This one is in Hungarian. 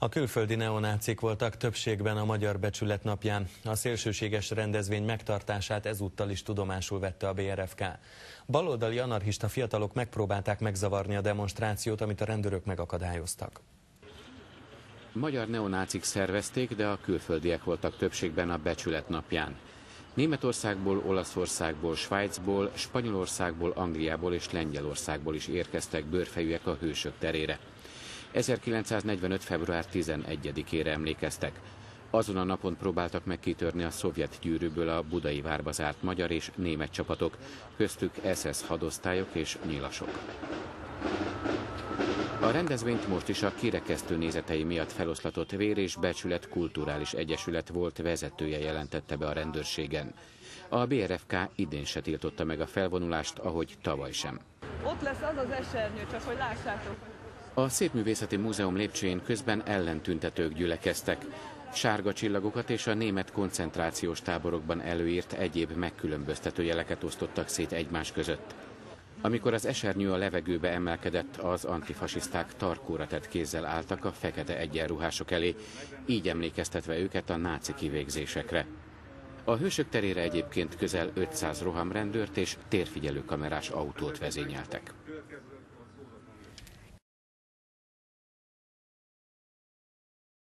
A külföldi neonácik voltak többségben a Magyar Becsület napján. A szélsőséges rendezvény megtartását ezúttal is tudomásul vette a BRFK. Baloldali anarchista fiatalok megpróbálták megzavarni a demonstrációt, amit a rendőrök megakadályoztak. Magyar neonácik szervezték, de a külföldiek voltak többségben a Becsület napján. Németországból, Olaszországból, Svájcból, Spanyolországból, Angliából és Lengyelországból is érkeztek bőrfejűek a Hősök terére. 1945. február 11-ére emlékeztek. Azon a napon próbáltak meg kitörni a szovjet gyűrűből a budai várba zárt magyar és német csapatok, köztük SS hadosztályok és nyilasok. A rendezvényt most is a kirekesztő nézetei miatt feloszlatott Vér és Becsület Kulturális Egyesület volt vezetője jelentette be a rendőrségen. A BRFK idén se tiltotta meg a felvonulást, ahogy tavaly sem. Ott lesz az az esernyő, csak hogy lássátok. A Szépművészeti Múzeum lépcsőjén közben ellentüntetők gyülekeztek. Sárga csillagokat és a német koncentrációs táborokban előírt egyéb megkülönböztető jeleket osztottak szét egymás között. Amikor az esernyő a levegőbe emelkedett, az antifasiszták tarkóra tett kézzel álltak a fekete egyenruhások elé, így emlékeztetve őket a náci kivégzésekre. A Hősök terére egyébként közel 500 rohamrendőrt és térfigyelő kamerás autót vezényeltek.